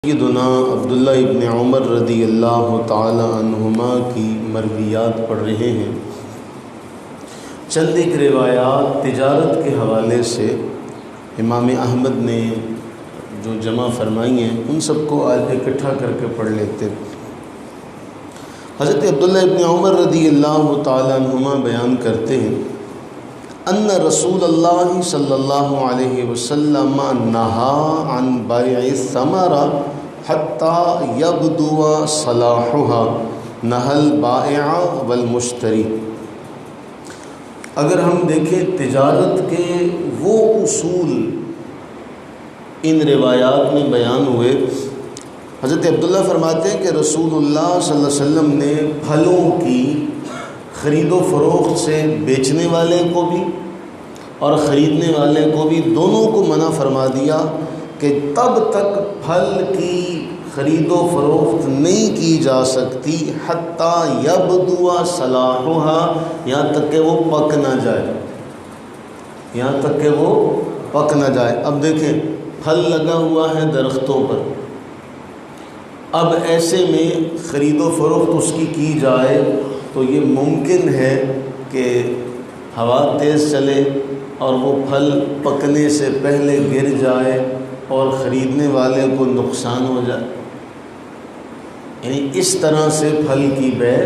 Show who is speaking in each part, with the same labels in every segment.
Speaker 1: سیدنا عبداللہ ابن عمر رضی اللہ تعالی عنہما کی مرویات پڑھ رہے ہیں۔ چند ایک روایات تجارت کے حوالے سے امام احمد نے جو جمع فرمائی ہیں ان سب کو آج اکٹھا کر کے پڑھ لیتے ہیں۔ حضرت عبداللہ ابن عمر رضی اللہ تعالی عنہما بیان کرتے ہیں ان رسول اللہ صلی اللہ علیہ وسلم نہا عن بیع الثمرہ حتی یبدو صلاحها نہى البائع والمشتری۔ اگر ہم دیکھیں تجارت کے وہ اصول ان روایات میں بیان ہوئے، حضرت عبداللہ فرماتے ہیں کہ رسول اللہ صلی اللہ علیہ وسلم نے پھلوں کی خرید و فروخت سے بیچنے والے کو بھی اور خریدنے والے کو بھی دونوں کو منع فرما دیا کہ تب تک پھل کی خرید و فروخت نہیں کی جا سکتی حتی یبدو صلاحها، یہاں تک کہ وہ پک نہ جائے، یہاں تک کہ وہ پک نہ جائے۔ اب دیکھیں پھل لگا ہوا ہے درختوں پر، اب ایسے میں خرید و فروخت اس کی جائے تو یہ ممکن ہے کہ ہوا تیز چلے اور وہ پھل پکنے سے پہلے گر جائے اور خریدنے والے کو نقصان ہو جائے۔ یعنی اس طرح سے پھل کی بیع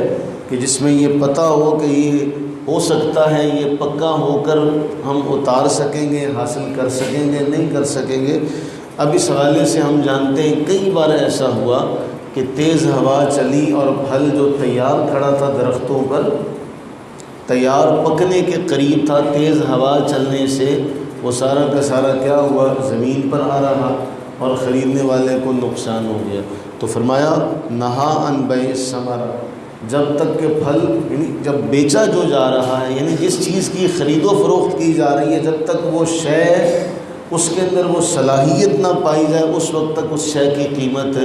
Speaker 1: کہ جس میں یہ پتہ ہو کہ یہ ہو سکتا ہے یہ پکا ہو کر ہم اتار سکیں گے، حاصل کر سکیں گے، نہیں کر سکیں گے۔ اب اس حوالے سے ہم جانتے ہیں کئی بار ایسا ہوا کہ تیز ہوا چلی اور پھل جو تیار کھڑا تھا درختوں پر، تیار پکنے کے قریب تھا، تیز ہوا چلنے سے وہ سارا کا سارا کیا ہوا، زمین پر آ رہا اور خریدنے والے کو نقصان ہو گیا۔ تو فرمایا نہا عن بیع الثمرہ، جب تک کہ پھل یعنی جب بیچا جو جا رہا ہے، یعنی جس چیز کی خرید و فروخت کی جا رہی ہے، جب تک وہ شے اس کے اندر وہ صلاحیت نہ پائی جائے اس وقت تک اس شے کی قیمت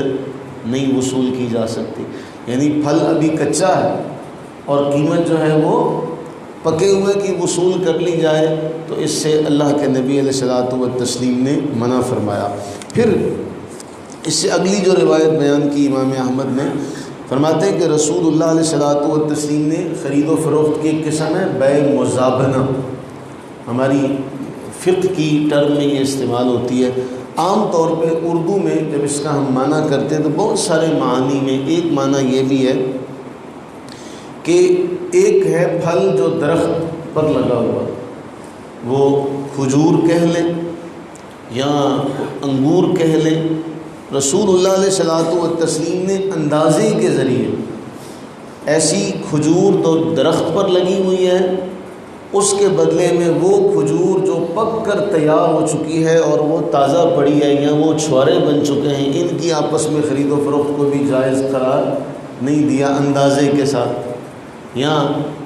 Speaker 1: نہیں وصول کی جا سکتی۔ یعنی پھل ابھی کچا ہے اور قیمت جو ہے وہ پکے ہوئے کی وصول کر لی جائے تو اس سے اللہ کے نبی علیہ الصلوۃ والتسلیم نے منع فرمایا۔ پھر اس سے اگلی جو روایت بیان کی امام احمد نے، فرماتے ہیں کہ رسول اللہ علیہ الصلوۃ والتسلیم نے خرید و فروخت کی ایک قسم ہے بیع مزابنہ، ہماری فقہ کی ٹرم میں یہ استعمال ہوتی ہے۔ عام طور پہ اردو میں جب اس کا ہم معنی کرتے ہیں تو بہت سارے معانی میں ایک معنی یہ بھی ہے کہ ایک ہے پھل جو درخت پر لگا ہوا، وہ کھجور کہہ لیں یا انگور کہہ لیں، رسول اللہ علیہ الصلوۃ والتسلیم نے اندازے کے ذریعے ایسی کھجور تو درخت پر لگی ہوئی ہے، اس کے بدلے میں وہ کھجور جو پک کر تیار ہو چکی ہے اور وہ تازہ پڑی ہے یا وہ چھوارے بن چکے ہیں، ان کی آپس میں خرید و فروخت کو بھی جائز قرار نہیں دیا اندازے کے ساتھ۔ یا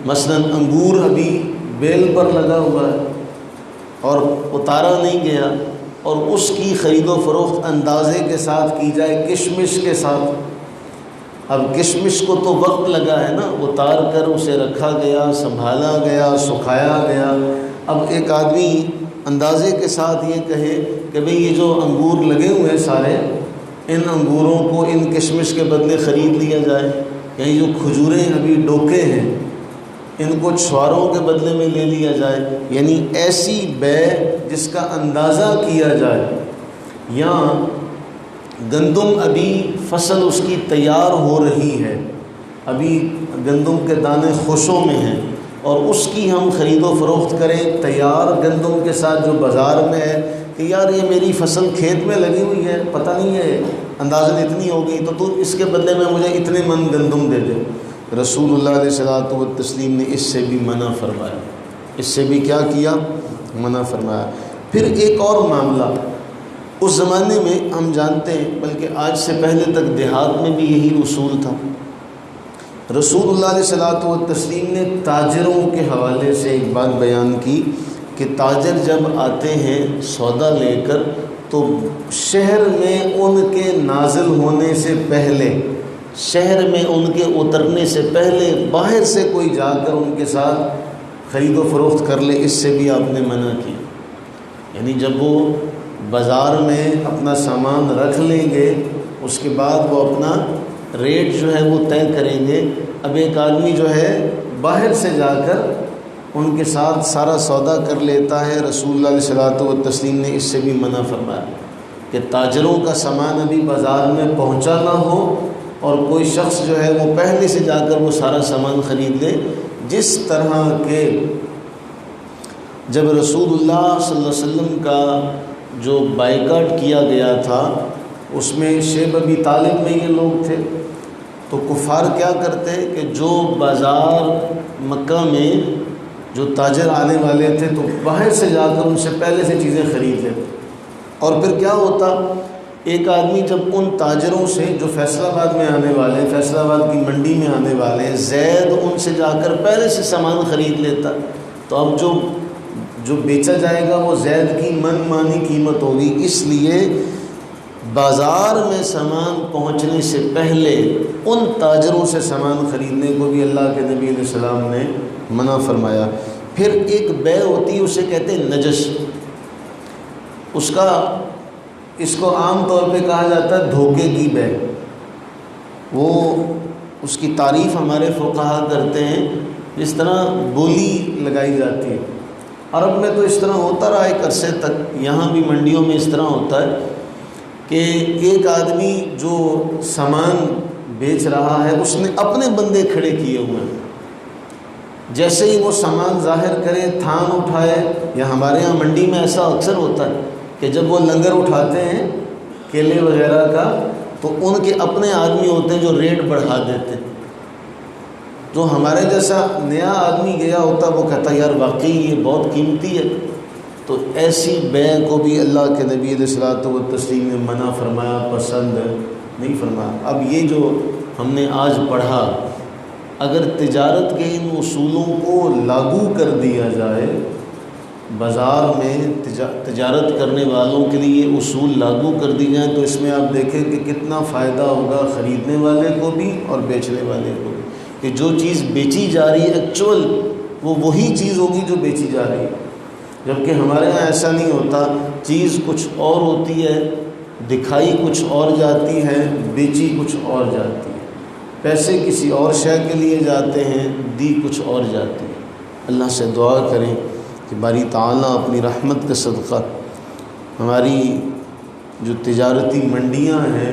Speaker 1: مثلا انگور ابھی بیل پر لگا ہوا ہے اور اتارا نہیں گیا اور اس کی خرید و فروخت اندازے کے ساتھ کی جائے کشمش کے ساتھ۔ اب کشمش کو تو وقت لگا ہے نا، اتار کر اسے رکھا گیا، سنبھالا گیا، سکھایا گیا۔ اب ایک آدمی اندازے کے ساتھ یہ کہے کہ بھئی یہ جو انگور لگے ہوئے ہیں سارے، ان انگوروں کو ان کشمش کے بدلے خرید لیا جائے، یعنی جو کھجوریں ابھی ڈوکے ہیں ان کو چھواروں کے بدلے میں لے لیا جائے، یعنی ایسی بیع جس کا اندازہ کیا جائے۔ یا گندم ابھی فصل اس کی تیار ہو رہی ہے، ابھی گندم کے دانے خوشوں میں ہیں اور اس کی ہم خرید و فروخت کریں تیار گندم کے ساتھ جو بازار میں ہے کہ یار یہ میری فصل کھیت میں لگی ہوئی ہے، پتہ نہیں ہے اندازن اتنی ہوگی تو اس کے بدلے میں مجھے اتنے من گندم دے دے۔ رسول اللہ علیہ الصلوۃ والتسلیم نے اس سے بھی منع فرمایا، اس سے بھی کیا کیا، منع فرمایا۔ پھر ایک اور معاملہ، اس زمانے میں ہم جانتے ہیں بلکہ آج سے پہلے تک دیہات میں بھی یہی اصول تھا۔ رسول اللہ علیہ الصلوۃ والتسلیم نے تاجروں کے حوالے سے ایک بات بیان کی کہ تاجر جب آتے ہیں سودا لے کر تو شہر میں ان کے نازل ہونے سے پہلے، شہر میں ان کے اترنے سے پہلے باہر سے کوئی جا کر ان کے ساتھ خرید و فروخت کر لے، اس سے بھی آپ نے منع کی۔ یعنی جب وہ بازار میں اپنا سامان رکھ لیں گے اس کے بعد وہ اپنا ریٹ جو ہے وہ طے کریں گے۔ اب ایک آدمی جو ہے باہر سے جا کر ان کے ساتھ سارا سودا کر لیتا ہے، رسول اللہ علیہ الصلوۃ والتسلیم نے اس سے بھی منع فرمایا کہ تاجروں کا سامان ابھی بازار میں پہنچا نہ ہو اور کوئی شخص جو ہے وہ پہلے سے جا کر وہ سارا سامان خرید لے۔ جس طرح کے جب رسول اللہ صلی اللہ علیہ وسلم کا جو بائیکاٹ کیا گیا تھا اس میں شیب ابی طالب میں یہ لوگ تھے، تو کفار کیا کرتے کہ جو بازار مکہ میں جو تاجر آنے والے تھے تو باہر سے جا کر ان سے پہلے سے چیزیں خرید لیتے، اور پھر کیا ہوتا، ایک آدمی جب ان تاجروں سے جو فیصل آباد میں آنے والے ہیں، فیصل آباد کی منڈی میں آنے والے ہیں، زید ان سے جا کر پہلے سے سامان خرید لیتا، تو اب جو بیچا جائے گا وہ زید کی من مانی قیمت ہوگی۔ اس لیے بازار میں سامان پہنچنے سے پہلے ان تاجروں سے سامان خریدنے کو بھی اللہ کے نبی علیہ السلام نے منع فرمایا۔ پھر ایک بے ہوتی ہے، اسے کہتے ہیں نجش، اس کو عام طور پہ کہا جاتا ہے دھوکے کی بے۔ وہ اس کی تعریف ہمارے فقہا کرتے ہیں، جس طرح بولی لگائی جاتی ہے۔ عرب میں تو اس طرح ہوتا رہا ایک عرصے تک، یہاں بھی منڈیوں میں اس طرح ہوتا ہے کہ ایک آدمی جو سامان بیچ رہا ہے اس نے اپنے بندے کھڑے کیے ہوئے ہیں، جیسے ہی وہ سامان ظاہر کرے، تھان اٹھائے، یا ہمارے ہاں منڈی میں ایسا اکثر ہوتا ہے کہ جب وہ لنگر اٹھاتے ہیں کیلے وغیرہ کا تو ان کے اپنے آدمی ہوتے ہیں جو ریٹ بڑھا دیتے ہیں، جو ہمارے جیسا نیا آدمی گیا ہوتا وہ کہتا یار واقعی یہ بہت قیمتی ہے۔ تو ایسی بے کو بھی اللہ کے نبی علیہ الصلوۃ والتسلیم نے منع فرمایا، پسند نہیں فرمایا۔ اب یہ جو ہم نے آج پڑھا، اگر تجارت کے ان اصولوں کو لاگو کر دیا جائے، بازار میں تجارت کرنے والوں کے لیے یہ اصول لاگو کر دی جائیں، تو اس میں آپ دیکھیں کہ کتنا فائدہ ہوگا خریدنے والے کو بھی اور بیچنے والے کو بھی، کہ جو چیز بیچی جا رہی ہے ایکچوئل وہ وہی چیز ہوگی جو بیچی جا رہی ہے، جبکہ ہمارے یہاں ایسا نہیں ہوتا، چیز کچھ اور ہوتی ہے، دکھائی کچھ اور جاتی ہے، بیچی کچھ اور جاتی ہے، پیسے کسی اور شے کے لیے جاتے ہیں، دی کچھ اور جاتی ہے۔ اللہ سے دعا کریں کہ باری تعالیٰ اپنی رحمت کے صدقہ ہماری جو تجارتی منڈیاں ہیں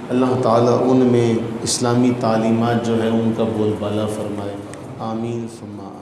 Speaker 1: اللہ تعالیٰ ان میں اسلامی تعلیمات جو ہے ان کا بول بالا فرمائے، آمین ثم آمین۔